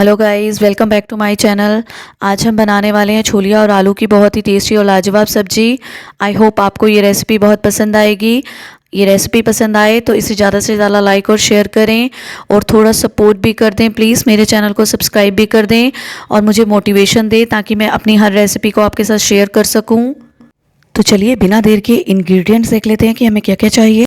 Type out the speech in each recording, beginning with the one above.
Hello guys, welcome back to my channel. आज हम बनाने वाले हैं छोलिया और आलू की बहुत ही टेस्टी और लाजवाब सब्जी। आई होप आपको ये रेसिपी बहुत पसंद आएगी। ये रेसिपी पसंद आए तो इसे ज़्यादा से ज़्यादा लाइक और शेयर करें और थोड़ा सपोर्ट भी कर दें। प्लीज़ मेरे चैनल को सब्सक्राइब भी कर दें और मुझे मोटिवेशन दें ताकि मैं अपनी हर रेसिपी को आपके साथ शेयर कर सकूँ। तो चलिए बिना देर के इंग्रेडिएंट्स देख लेते हैं कि हमें क्या क्या चाहिए।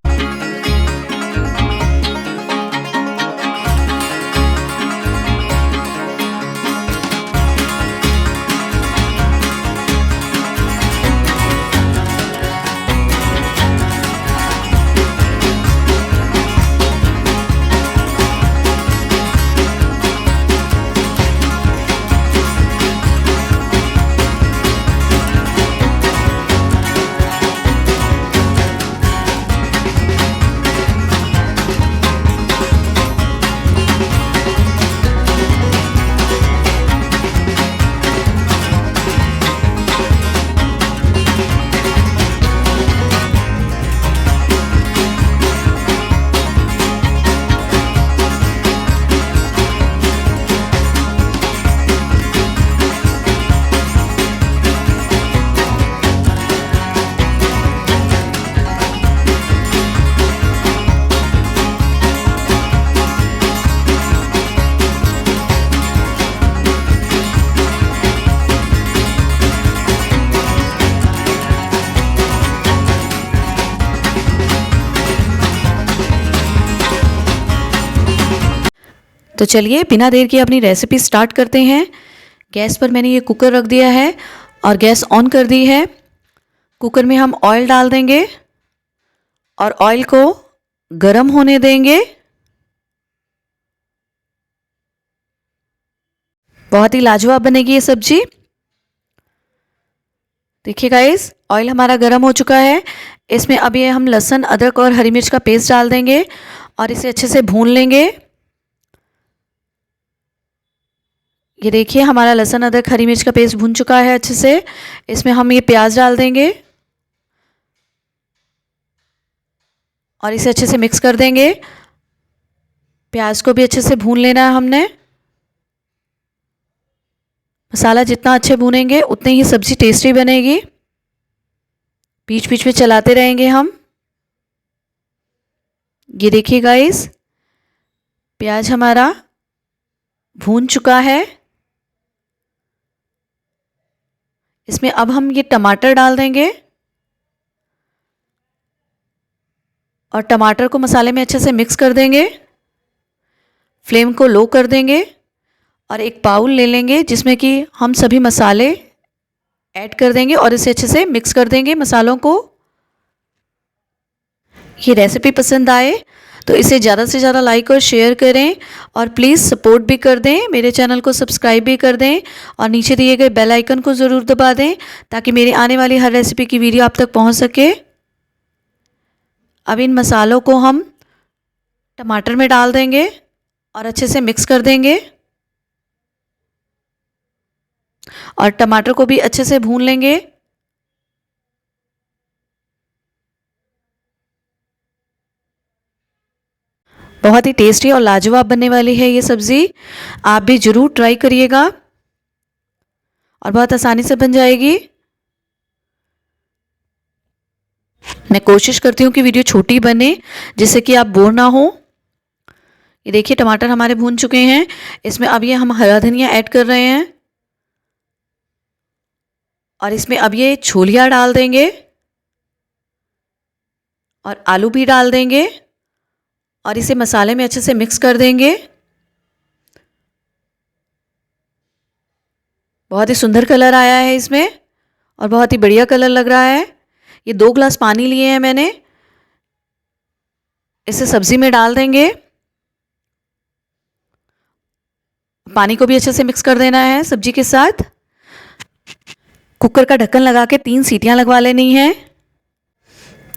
तो चलिए बिना देर के अपनी रेसिपी स्टार्ट करते हैं। गैस पर मैंने ये कुकर रख दिया है और गैस ऑन कर दी है। कुकर में हम ऑयल डाल देंगे और ऑयल को गरम होने देंगे। बहुत ही लाजवाब बनेगी ये सब्जी। देखिए गाइस, ऑयल हमारा गरम हो चुका है। इसमें अब ये हम लहसुन, अदरक और हरी मिर्च का पेस्ट डाल देंगे और इसे अच्छे से भून लेंगे। ये देखिए हमारा लहसुन, अदरक, हरी मिर्च का पेस्ट भून चुका है अच्छे से। इसमें हम ये प्याज डाल देंगे और इसे अच्छे से मिक्स कर देंगे। प्याज को भी अच्छे से भून लेना है हमने। मसाला जितना अच्छे भूनेंगे उतनी ही सब्जी टेस्टी बनेगी। बीच बीच में चलाते रहेंगे हम। ये देखिए गाइस, प्याज हमारा भून चुका है। इसमें अब हम ये टमाटर डाल देंगे और टमाटर को मसाले में अच्छे से मिक्स कर देंगे। फ्लेम को लो कर देंगे और एक बाउल ले लेंगे जिसमें कि हम सभी मसाले ऐड कर देंगे और इसे अच्छे से मिक्स कर देंगे मसालों को। ये रेसिपी पसंद आए तो इसे ज़्यादा से ज़्यादा लाइक और शेयर करें और प्लीज़ सपोर्ट भी कर दें। मेरे चैनल को सब्सक्राइब भी कर दें और नीचे दिए गए बेल आइकन को ज़रूर दबा दें ताकि मेरी आने वाली हर रेसिपी की वीडियो आप तक पहुंच सके। अब इन मसालों को हम टमाटर में डाल देंगे और अच्छे से मिक्स कर देंगे और टमाटर को भी अच्छे से भून लेंगे। बहुत ही टेस्टी और लाजवाब बनने वाली है ये सब्ज़ी। आप भी ज़रूर ट्राई करिएगा और बहुत आसानी से बन जाएगी। मैं कोशिश करती हूँ कि वीडियो छोटी बने जिससे कि आप बोर ना हो। ये देखिए टमाटर हमारे भून चुके हैं। इसमें अब ये हम हरा धनिया ऐड कर रहे हैं और इसमें अब ये छोलिया डाल देंगे और आलू भी डाल देंगे और इसे मसाले में अच्छे से मिक्स कर देंगे। बहुत ही सुंदर कलर आया है इसमें और बहुत ही बढ़िया कलर लग रहा है। ये 2 ग्लास पानी लिए हैं मैंने। इसे सब्जी में डाल देंगे। पानी को भी अच्छे से मिक्स कर देना है सब्जी के साथ। कुकर का ढक्कन लगा के 3 सीटियां लगवा लेनी है।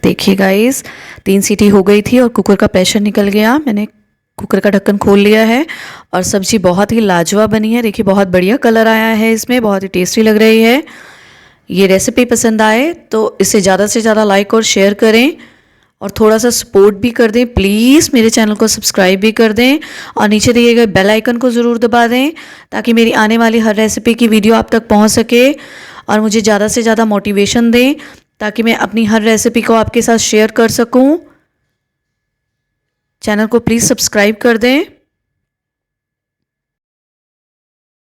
देखिए गाइस, 3 सीटी हो गई थी और कुकर का प्रेशर निकल गया। मैंने कुकर का ढक्कन खोल लिया है और सब्जी बहुत ही लाजवाब बनी है। देखिए बहुत बढ़िया कलर आया है इसमें, बहुत ही टेस्टी लग रही है। ये रेसिपी पसंद आए तो इसे ज़्यादा से ज़्यादा लाइक और शेयर करें और थोड़ा सा सपोर्ट भी कर दें प्लीज़, मेरे चैनल को सब्सक्राइब भी कर दें और नीचे दिए गए बेल आइकन को ज़रूर दबा दें ताकि मेरी आने वाली हर रेसिपी की वीडियो आप तक पहुंच सके और मुझे ज़्यादा से ज़्यादा मोटिवेशन दें ताकि मैं अपनी हर रेसिपी को आपके साथ शेयर कर सकूं। चैनल को प्लीज़ सब्सक्राइब कर दें।